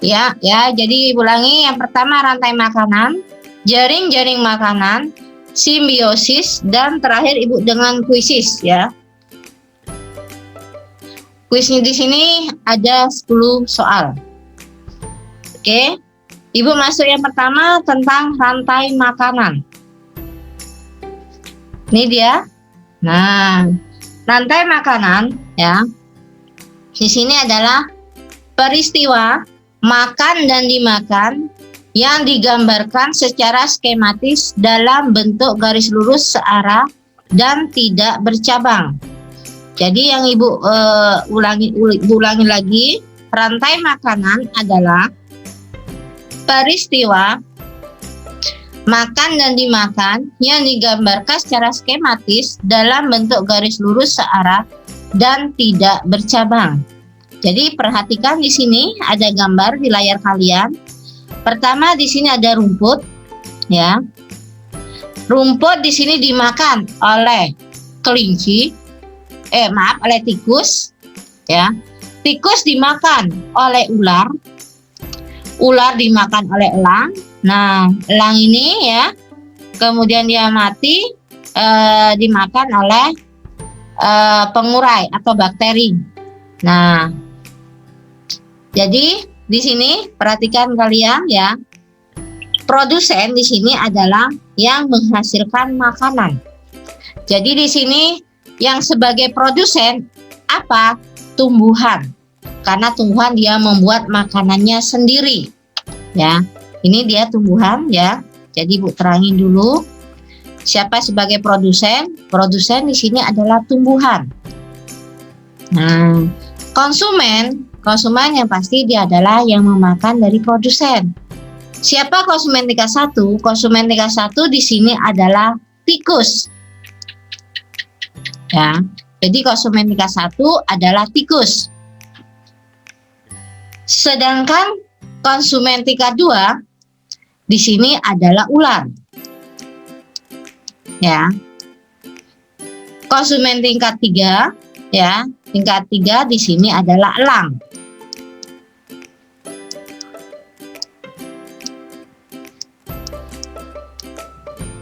Ya, jadi ulangi. Yang pertama rantai makanan, jaring-jaring makanan, simbiosis, dan terakhir Ibu dengan kuisis ya. Kuisnya di sini ada 10 soal. Oke. Ibu masuk yang pertama tentang rantai makanan. Ini dia. Nah, rantai makanan ya. Di sini adalah peristiwa makan dan dimakan yang digambarkan secara skematis dalam bentuk garis lurus searah dan tidak bercabang. Jadi yang Ibu ulangi lagi, rantai makanan adalah peristiwa makan dan dimakan yang digambarkan secara skematis dalam bentuk garis lurus searah dan tidak bercabang. Jadi perhatikan di sini ada gambar di layar kalian. Pertama di sini ada rumput, ya. Rumput di sini dimakan oleh kelinci, oleh tikus, ya. Tikus dimakan oleh ular, ular dimakan oleh elang. Nah, elang ini ya, kemudian dia mati, dimakan oleh pengurai atau bakteri. Nah, jadi di sini perhatikan kalian ya, produsen di sini adalah yang menghasilkan makanan. Jadi di sini yang sebagai produsen apa? Tumbuhan. Karena tumbuhan dia membuat makanannya sendiri. Ya, ini dia tumbuhan ya. Jadi Bu terangin dulu. Siapa sebagai produsen? Produsen di sini adalah tumbuhan. Nah, konsumen yang pasti dia adalah yang memakan dari produsen. Siapa konsumen tingkat 1? Konsumen tingkat 1 di sini adalah tikus. Ya. Jadi konsumen tingkat 1 adalah tikus. Sedangkan konsumen tingkat 2 di sini adalah ular. Ya. Konsumen tingkat 3 ya, tingkat 3 di sini adalah elang.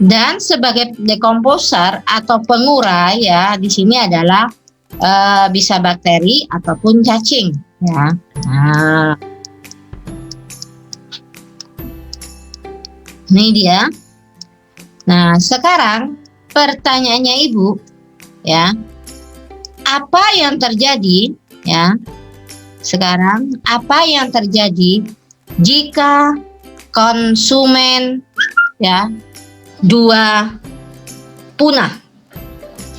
Dan sebagai dekomposer atau pengurai ya, di sini adalah bisa bakteri ataupun cacing ya. Nah, ini dia. Nah, sekarang pertanyaannya Ibu ya, apa yang terjadi ya? Sekarang apa yang terjadi jika konsumen ya 2 punah?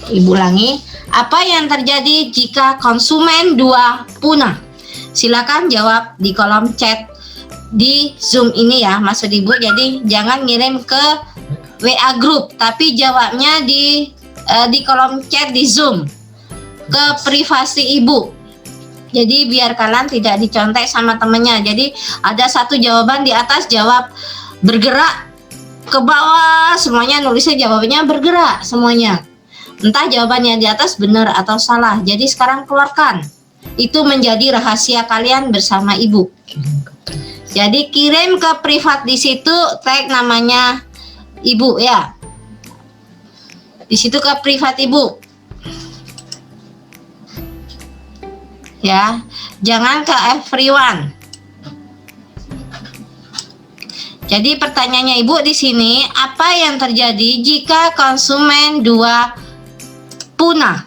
Ibu ulangi, apa yang terjadi jika konsumen 2 punah? Silakan jawab di kolom chat di Zoom ini ya, maksud Ibu. Jadi jangan ngirim ke WA group, tapi jawabnya di kolom chat di Zoom ke privasi Ibu. Jadi biar kalian tidak dicontek sama temennya. Jadi ada satu jawaban di atas jawab bergerak, ke bawah semuanya nulisnya jawabannya bergerak semuanya. Entah jawabannya di atas benar atau salah. Jadi sekarang keluarkan. Itu menjadi rahasia kalian bersama Ibu. Jadi kirim ke privat di situ, tag namanya Ibu ya. Di situ ke privat Ibu. Ya, jangan ke everyone. Jadi pertanyaannya Ibu di sini, apa yang terjadi jika konsumen 2 punah?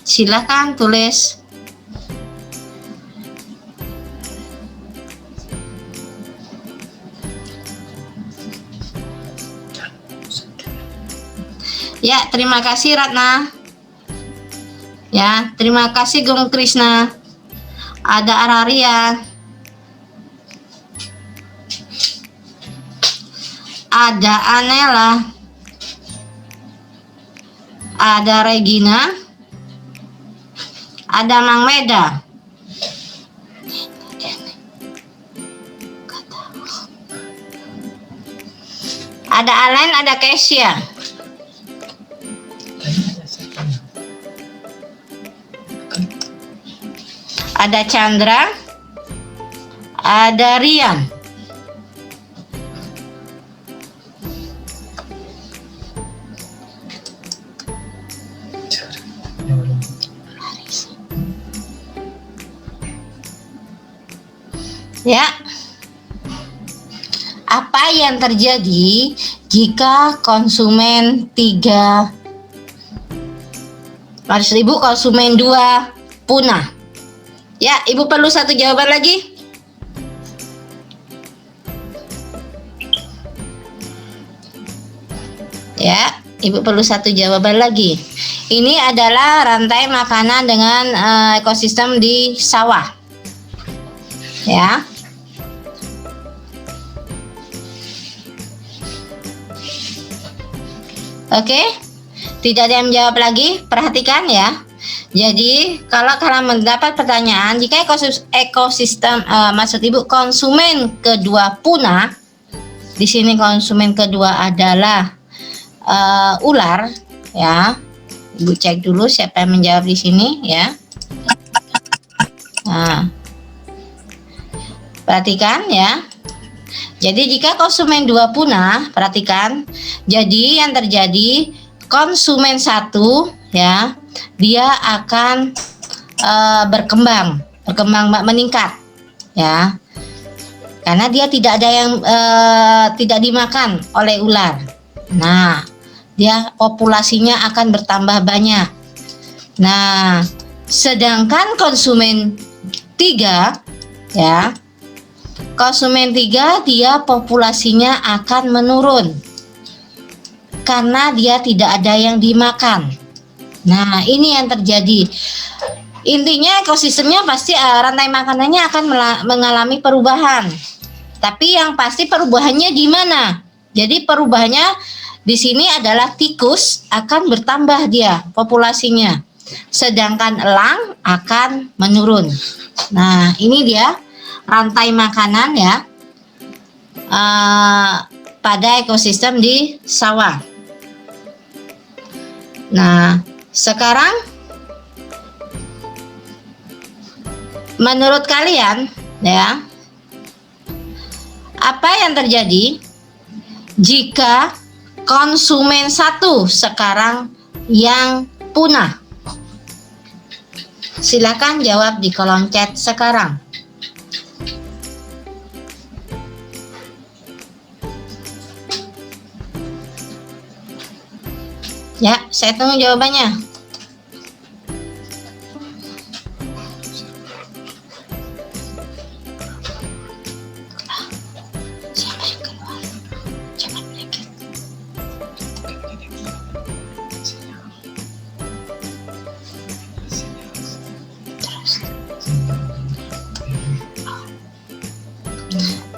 Silakan tulis. Ya, terima kasih Ratna. Ya, terima kasih Gung Krishna. Ada Araria. Ada Anela. Ada Regina. Ada Mang Meda. Ada Alen, ada Kesia. ada Chandra, ada Rian. Ya, apa yang terjadi jika konsumen 3, maksud Ibu konsumen 2 punah? Ya, Ibu perlu satu jawaban lagi. Ya, Ibu perlu satu jawaban lagi. Ini adalah rantai makanan dengan ekosistem di sawah. Ya. Oke, tidak ada yang menjawab lagi. Perhatikan ya. Jadi kalau kalian mendapat pertanyaan, jika ekosistem maksud Ibu konsumen kedua punah, di sini konsumen kedua adalah ular, ya. Ibu cek dulu siapa yang menjawab di sini, ya. Nah, perhatikan ya. Jadi jika konsumen 2 punah, perhatikan. Jadi yang terjadi konsumen 1 ya, dia akan berkembang meningkat ya. Karena dia tidak ada yang tidak dimakan oleh ular. Nah, dia populasinya akan bertambah banyak. Nah, sedangkan konsumen 3 ya, konsumen 3 dia populasinya akan menurun karena dia tidak ada yang dimakan. Nah, ini yang terjadi. Intinya ekosistemnya pasti rantai makanannya akan mengalami perubahan. Tapi yang pasti perubahannya di mana? Jadi perubahannya di sini adalah tikus akan bertambah dia populasinya, sedangkan elang akan menurun. Nah, ini dia rantai makanan ya pada ekosistem di sawah. Nah, sekarang menurut kalian ya, apa yang terjadi jika konsumen 1 sekarang yang punah? Silakan jawab di kolom chat sekarang. Ya, saya tunggu jawabannya. Siapa yang keluar? Jangan blanket. Terus.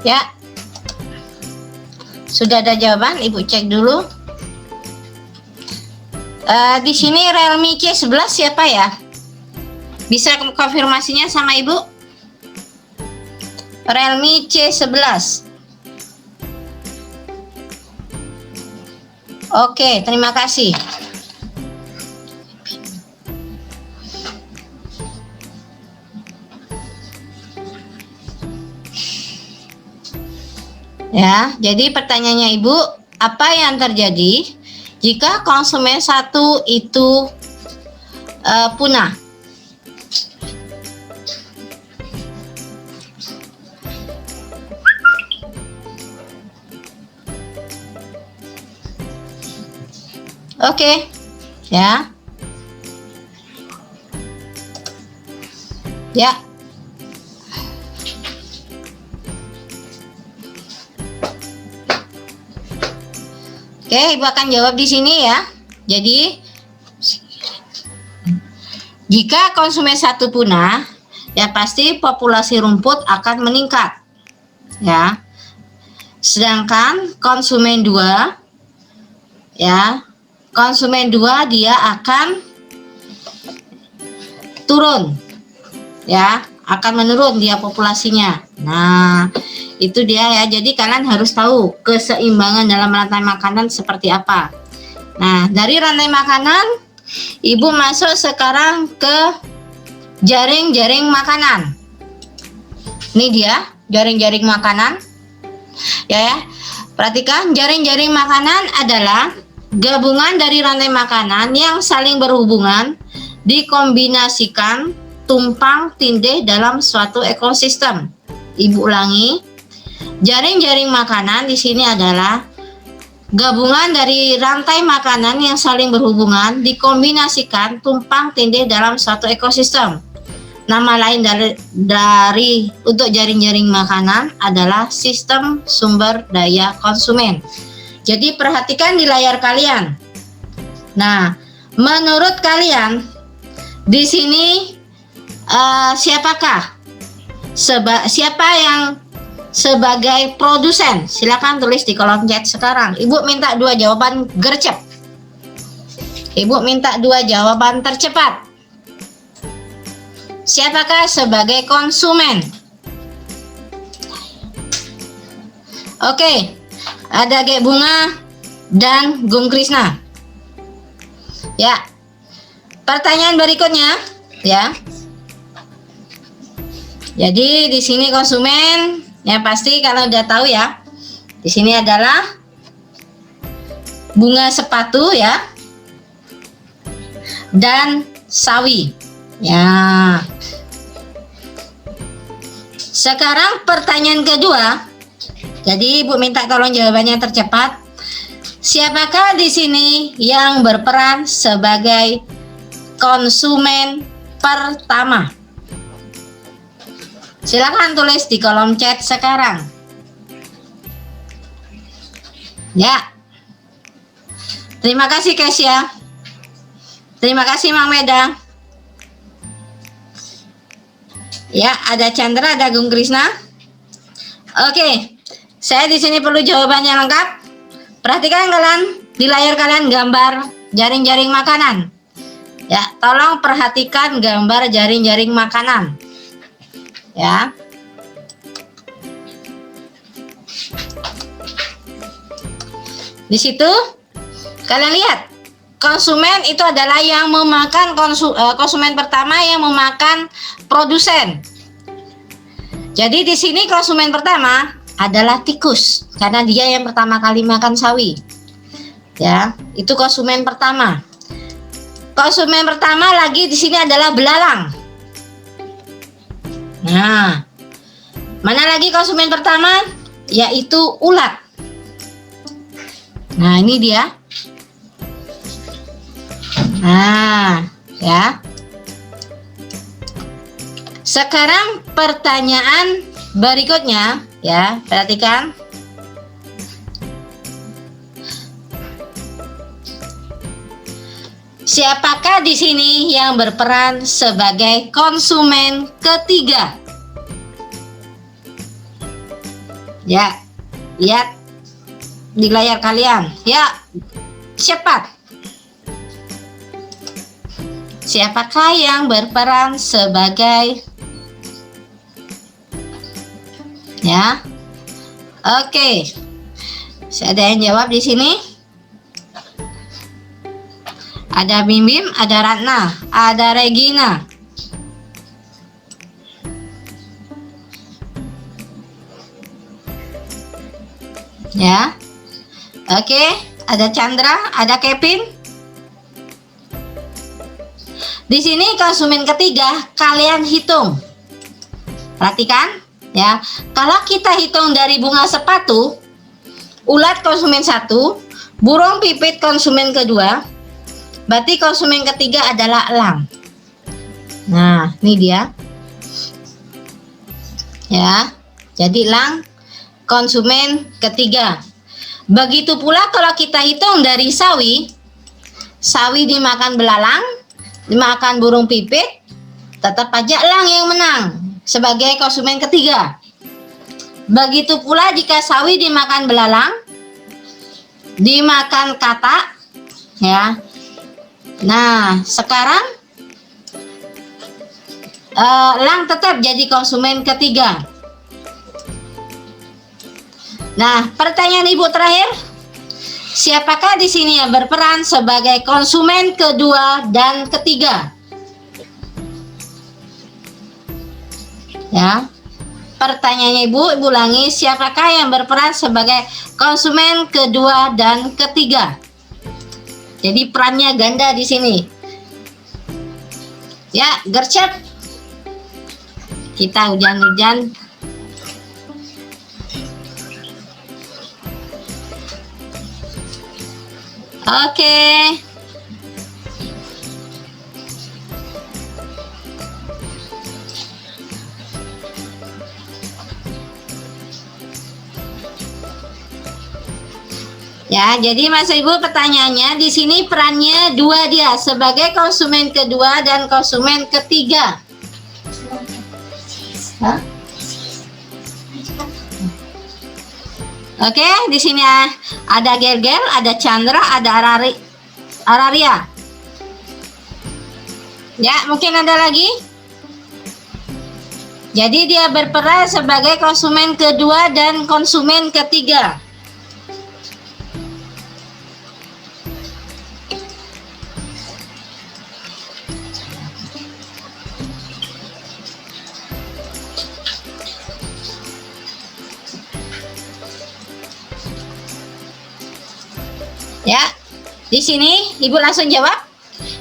Ya. Sudah ada jawaban, Ibu cek dulu. Di sini Realme C11 siapa ya? Bisa konfirmasinya sama Ibu? Realme C11. Oke, terima kasih. Ya, jadi pertanyaannya Ibu, apa yang terjadi jika konsumen 1 itu punah? Oke, ya. Ya. Oke, Ibu akan jawab di sini ya. Jadi, jika konsumen 1 punah, ya pasti populasi rumput akan meningkat. Ya. Sedangkan konsumen 2 ya, konsumen 2 dia akan turun. Ya, akan menurun dia populasinya. Nah, itu dia ya. Jadi kalian harus tahu keseimbangan dalam rantai makanan seperti apa. Nah, dari rantai makanan Ibu masuk sekarang ke jaring-jaring makanan. Ini dia jaring-jaring makanan. Ya, perhatikan, jaring-jaring makanan adalah gabungan dari rantai makanan yang saling berhubungan dikombinasikan tumpang tindih dalam suatu ekosistem. Ibu ulangi, jaring-jaring makanan di sini adalah gabungan dari rantai makanan yang saling berhubungan dikombinasikan tumpang tindih dalam suatu ekosistem. Nama lain dari untuk jaring-jaring makanan adalah sistem sumber daya konsumen. Jadi perhatikan di layar kalian. Nah, menurut kalian di sini siapakah? Siapa yang sebagai produsen? Silakan tulis di kolom chat sekarang. Ibu minta 2 jawaban gercep. Ibu minta 2 jawaban tercepat. Siapakah sebagai konsumen? Oke, ada Gek Bunga dan Gung Krisna. Ya, pertanyaan berikutnya, ya. Jadi di sini konsumen, ya pasti kalau udah tahu ya. Di sini adalah bunga sepatu, ya, dan sawi. Ya. Sekarang pertanyaan kedua. Jadi Ibu minta tolong jawabannya tercepat. Siapakah di sini yang berperan sebagai konsumen pertama? Silakan tulis di kolom chat sekarang. Ya. Terima kasih Kesia. Terima kasih Mang Meda. Ya, ada Chandra, ada Gung Krisna. Oke, saya di sini perlu jawabannya lengkap. Perhatikan kalian di layar kalian gambar jaring-jaring makanan. Ya, tolong perhatikan gambar jaring-jaring makanan. Ya. Di situ kalian lihat konsumen itu adalah yang memakan konsumen pertama yang memakan produsen. Jadi di sini konsumen pertama adalah tikus karena dia yang pertama kali makan sawi. Ya, itu konsumen pertama. Konsumen pertama lagi di sini adalah belalang. Nah, mana lagi konsumen pertama? Yaitu ulat. Nah, ini dia. Nah, ya. Sekarang pertanyaan berikutnya, ya, perhatikan. Siapakah di sini yang berperan sebagai konsumen ketiga? Ya, lihat di layar kalian. Ya, cepat. Siapakah yang berperan sebagai, ya? Oke. Ada yang jawab di sini? Ada Bim Bim, ada Ratna, ada Regina. Ya. Oke, ada Chandra, ada Kevin. Di sini konsumen ketiga kalian hitung. Perhatikan ya. Kalau kita hitung dari bunga sepatu, ulat konsumen 1, burung pipit konsumen kedua, berarti konsumen ketiga adalah elang. Nah, ini dia. Ya. Jadi elang konsumen ketiga. Begitu pula kalau kita hitung dari sawi, sawi dimakan belalang, dimakan burung pipit, tetap aja elang yang menang sebagai konsumen ketiga. Begitu pula jika sawi dimakan belalang, dimakan katak, ya. Nah, sekarang elang tetap jadi konsumen ketiga. Nah, pertanyaan Ibu terakhir, siapakah di sini yang berperan sebagai konsumen kedua dan ketiga? Ya. Pertanyaannya Ibu ulangi, siapakah yang berperan sebagai konsumen kedua dan ketiga? Jadi perannya ganda di sini. Ya, gercep. Kita hujan-hujan. Oke. Ya, jadi Mas Ibu pertanyaannya di sini perannya dua dia sebagai konsumen kedua dan konsumen ketiga. Hah? Oke, di sini ada Gergel, ada Chandra, ada Araria. Ya, mungkin ada lagi. Jadi dia berperan sebagai konsumen kedua dan konsumen ketiga. Ya, di sini Ibu langsung jawab.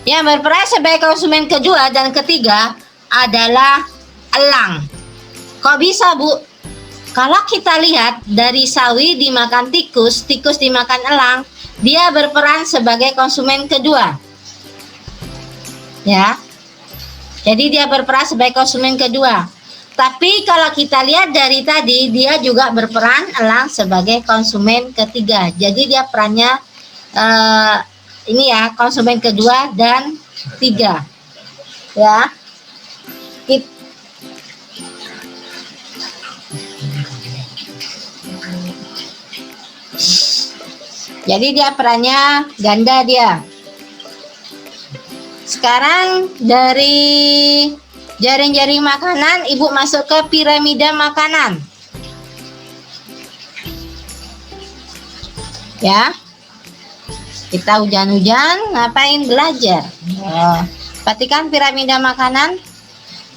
Yang berperan sebagai konsumen kedua dan ketiga adalah elang. Kok bisa, Bu? Kalau kita lihat dari sawi dimakan tikus, tikus dimakan elang, dia berperan sebagai konsumen kedua. Ya. Jadi dia berperan sebagai konsumen kedua. Tapi kalau kita lihat dari tadi, dia juga berperan elang sebagai konsumen ketiga. Jadi dia perannya ini ya, konsumen kedua dan tiga. Ya. Jadi dia perannya ganda dia. Sekarang dari jaring-jaring makanan, Ibu masuk ke piramida makanan. Ya. Kita hujan-hujan, ngapain belajar? Perhatikan piramida makanan.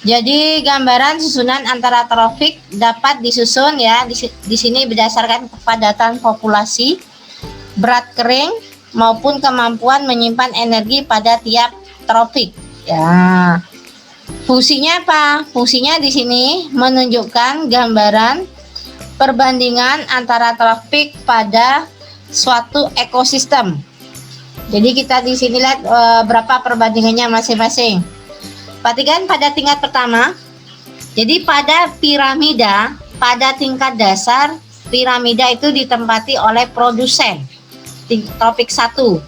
Jadi gambaran susunan antara trofik dapat disusun ya di sini berdasarkan kepadatan populasi, berat kering maupun kemampuan menyimpan energi pada tiap trofik. Ya. Fungsinya apa? Fungsinya di sini menunjukkan gambaran perbandingan antara trofik pada suatu ekosistem. Jadi kita di sini lihat berapa perbandingannya masing-masing. Perhatikan pada tingkat pertama. Jadi pada piramida, pada tingkat dasar, piramida itu ditempati oleh produsen. Tropik 1.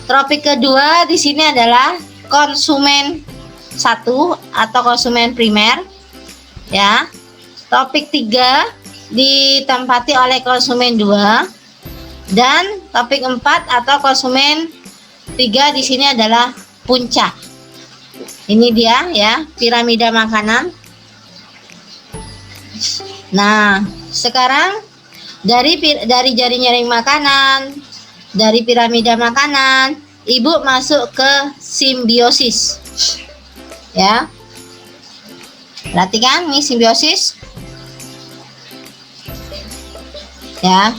Tropik kedua di sini adalah konsumen 1 atau konsumen primer. Ya. Tropik 3 ditempati oleh konsumen 2. Dan topik 4 atau konsumen 3 di sini adalah puncak. Ini dia ya, piramida makanan. Nah, sekarang dari jaring-jaring makanan, dari piramida makanan, Ibu masuk ke simbiosis. Ya. Perhatikan nih simbiosis. Ya.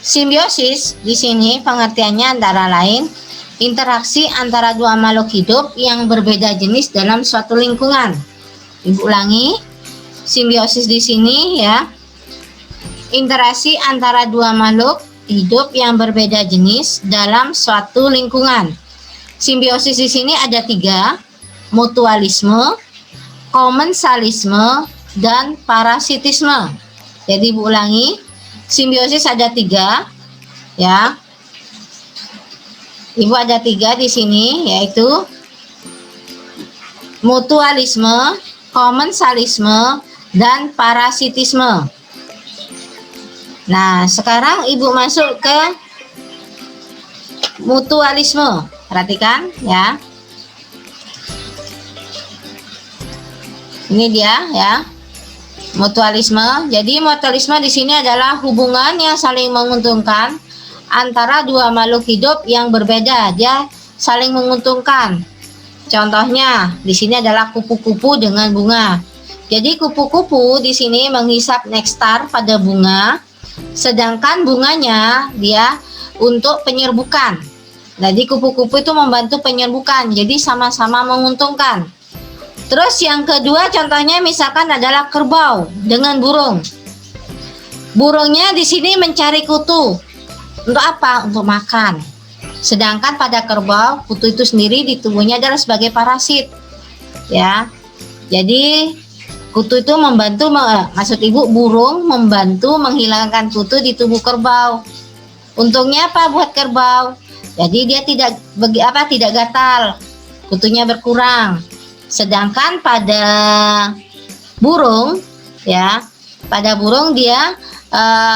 Simbiosis di sini pengertiannya antara lain interaksi antara dua makhluk hidup yang berbeda jenis dalam suatu lingkungan. Ibu ulangi, simbiosis di sini ya, interaksi antara dua makhluk hidup yang berbeda jenis dalam suatu lingkungan. Simbiosis di sini ada 3, mutualisme, komensalisme, dan parasitisme. Jadi Ibu ulangi, simbiosis ada 3 ya. Ibu ada 3 di sini, yaitu mutualisme, komensalisme, dan parasitisme. Nah, sekarang Ibu masuk ke mutualisme. Perhatikan ya. Ini dia ya. Mutualisme. Jadi mutualisme di sini adalah hubungan yang saling menguntungkan antara dua makhluk hidup yang berbeda. Dia saling menguntungkan. Contohnya di sini adalah kupu-kupu dengan bunga. Jadi kupu-kupu di sini menghisap nektar pada bunga, sedangkan bunganya dia untuk penyerbukan. Jadi kupu-kupu itu membantu penyerbukan, jadi sama-sama menguntungkan. Terus yang kedua contohnya misalkan adalah kerbau dengan burung. Burungnya di sini mencari kutu. Untuk apa? Untuk makan. Sedangkan pada kerbau, kutu itu sendiri di tubuhnya adalah sebagai parasit. Ya. Jadi kutu itu membantu, maksud ibu burung membantu menghilangkan kutu di tubuh kerbau. Untungnya apa buat kerbau? Jadi dia tidak gatal, kutunya berkurang. Sedangkan pada burung, ya, pada burung dia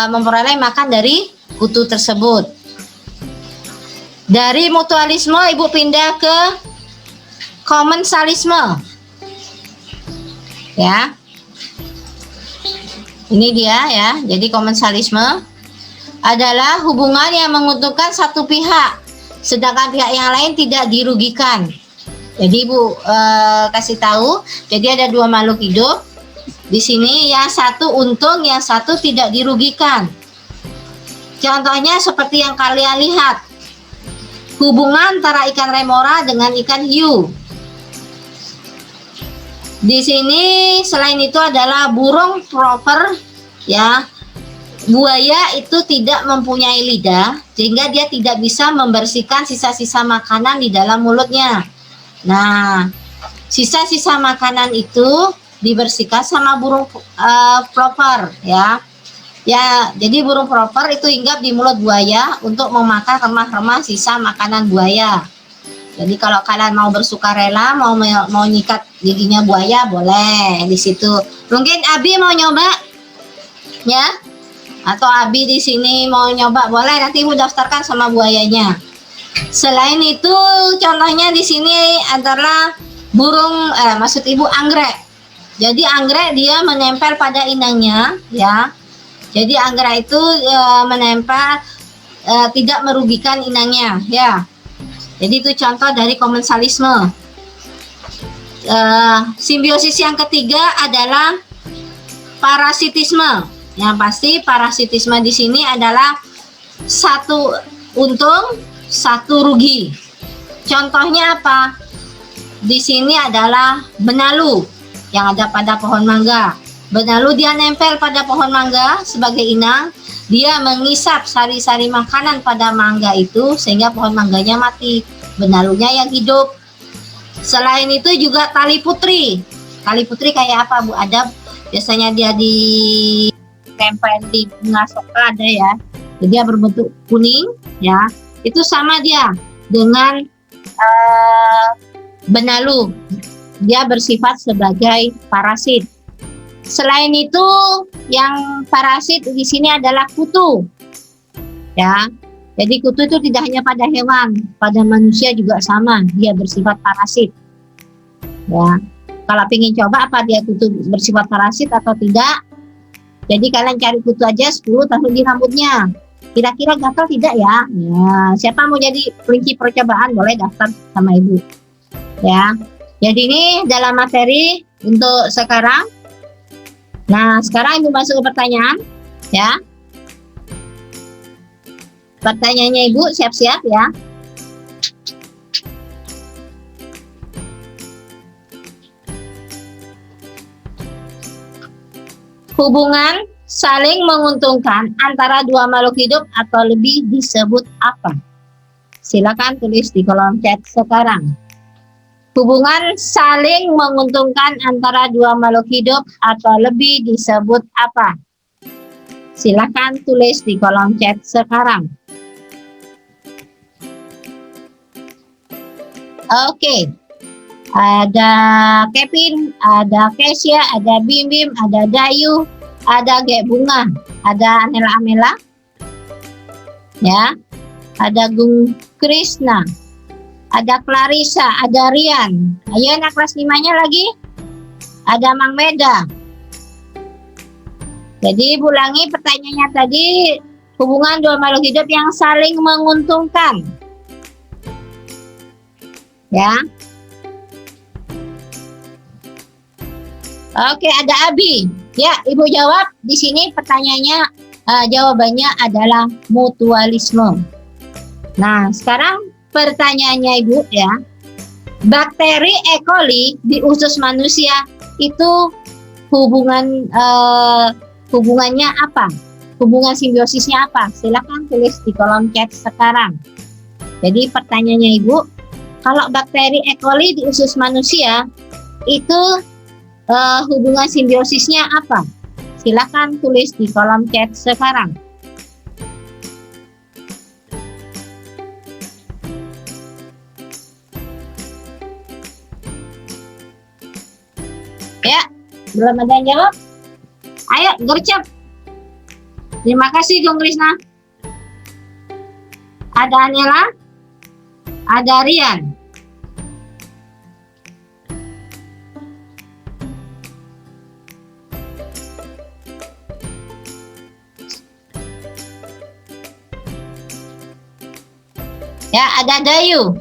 memperoleh makan dari kutu tersebut. Dari mutualisme ibu pindah ke komensalisme. Ya, ini dia ya. Jadi komensalisme adalah hubungan yang menguntungkan satu pihak, sedangkan pihak yang lain tidak dirugikan. Jadi ibu kasih tahu. Jadi ada dua makhluk hidup. Di sini yang satu untung, yang satu tidak dirugikan. Contohnya seperti yang kalian lihat, hubungan antara ikan remora dengan ikan hiu. Di sini selain itu adalah burung plover, ya. Buaya itu tidak mempunyai lidah, sehingga dia tidak bisa membersihkan sisa-sisa makanan di dalam mulutnya. Nah, sisa-sisa makanan itu dibersihkan sama burung plover, ya. Ya, jadi burung plover itu hinggap di mulut buaya untuk memakan remah-remah sisa makanan buaya. Jadi kalau kalian mau bersukarela mau nyikat giginya buaya, boleh di situ. Mungkin Abi mau nyoba, ya? Atau Abi di sini mau nyoba, boleh, nanti ibu daftarkan sama buayanya. Selain itu contohnya di sini adalah burung maksud ibu anggrek. Jadi anggrek dia menempel pada inangnya, ya. Jadi anggrek itu menempel, tidak merugikan inangnya, ya. Jadi itu contoh dari komensalisme. Simbiosis yang ketiga adalah parasitisme. Yang pasti parasitisme di sini adalah satu untung, satu rugi. Contohnya apa? Di sini adalah benalu yang ada pada pohon mangga. Benalu dia nempel pada pohon mangga sebagai inang. Dia mengisap sari-sari makanan pada mangga itu sehingga pohon mangganya mati. Benalunya yang hidup. Selain itu juga tali putri. Tali putri kayak apa Bu Adab? Biasanya dia ditempel di bunga soka ada ya. Jadi dia berbentuk kuning ya. Itu sama dia dengan benalu. Dia bersifat sebagai parasit. Selain itu, yang parasit di sini adalah kutu. Ya. Jadi kutu itu tidak hanya pada hewan, pada manusia juga sama, dia bersifat parasit. Ya. Kalau ingin coba apa dia kutu bersifat parasit atau tidak? Jadi kalian cari kutu aja 10 taruh di rambutnya. Kira-kira gatal tidak ya? Ya, siapa mau jadi kelinci percobaan boleh daftar sama ibu. Ya. Jadi ini dalam materi untuk sekarang. Nah, sekarang ibu masuk ke pertanyaan, ya. Pertanyaannya ibu siap-siap ya. Hubungan saling menguntungkan antara dua makhluk hidup atau lebih disebut apa? Silakan tulis di kolom chat sekarang. Hubungan saling menguntungkan antara dua makhluk hidup atau lebih disebut apa? Silakan tulis di kolom chat sekarang. Oke. Ada Kevin, ada Kesia, ada Bim Bim, ada Dayu, ada Gek Bunga, ada Anela Amela. Ya. Ada Gung Krisna. Ada Clarissa, ada Rian. Ayo anak kelas 5-nya lagi. Ada Mang Meda. Jadi ulangi pertanyaannya tadi, hubungan dua makhluk hidup yang saling menguntungkan. Ya. Oke, ada Abi. Ya, Ibu jawab. Di sini pertanyaannya, jawabannya adalah mutualisme. Nah, sekarang pertanyaannya Ibu ya. Bakteri E. coli di usus manusia itu hubungannya apa? Hubungan simbiosisnya apa? Silakan tulis di kolom chat sekarang. Jadi pertanyaannya Ibu, kalau bakteri E. coli di usus manusia itu hubungan simbiosisnya apa? Silakan tulis di kolom chat sekarang. Ya, belum ada yang jawab? Ayo, gercep. Terima kasih, Gung Krisna. Ada Anela, ada Rian. Ya, ada Dayu.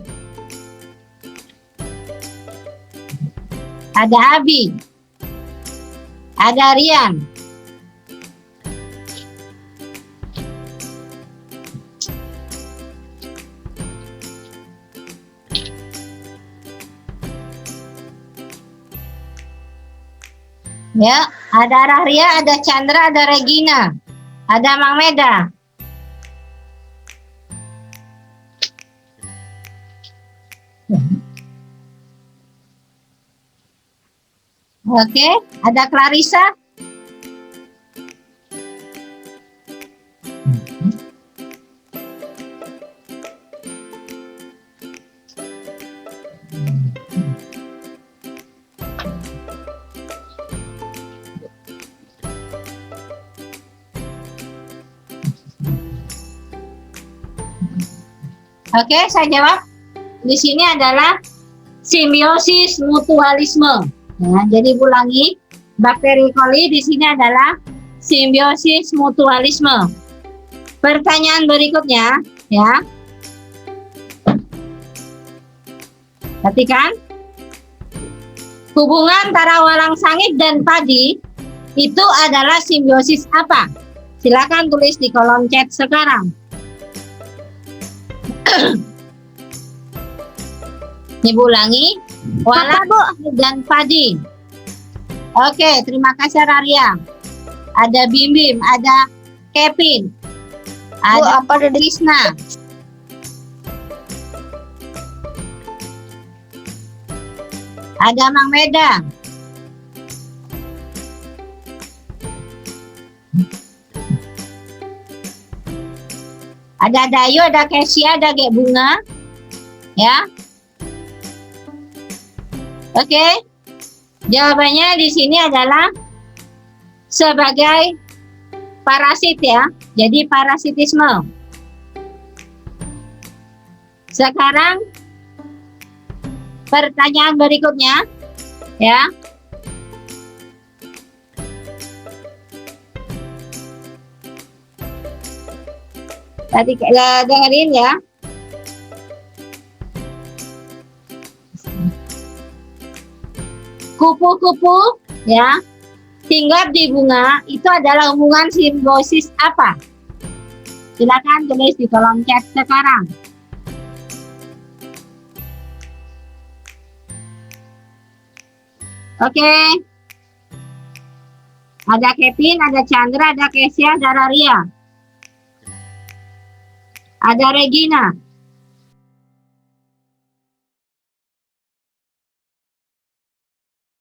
Ada Abi. Ada Rian. Ya, ada Rahria, ada Chandra, ada Regina. Ada Mang Meda. Oke, ada Clarissa. Oke, saya jawab. Di sini adalah simbiosis mutualisme. Ya, jadi ulangi, bakteri coli di sini adalah simbiosis mutualisme. Pertanyaan berikutnya, ya. Perhatikan. Hubungan antara walang sangit dan padi itu adalah simbiosis apa? Silakan tulis di kolom chat sekarang. Ibu ulangi, walang dan padi. Oke, terima kasih Raria. Ada Bim Bim, ada Kevin, ada Krisna. Ada Mang Meda. Ada Dayu, ada Kesia, ada Gek Bunga. Ya. Oke. Jawabannya di sini adalah sebagai parasit ya. Jadi parasitisme. Sekarang pertanyaan berikutnya ya. Tadi dengerin ya. Kupu-kupu ya hinggap di bunga itu adalah hubungan simbiosis apa? Silakan tulis di kolom chat sekarang. Oke. Ada Kevin, ada Chandra, ada Kesia, ada Raria. Ada Regina.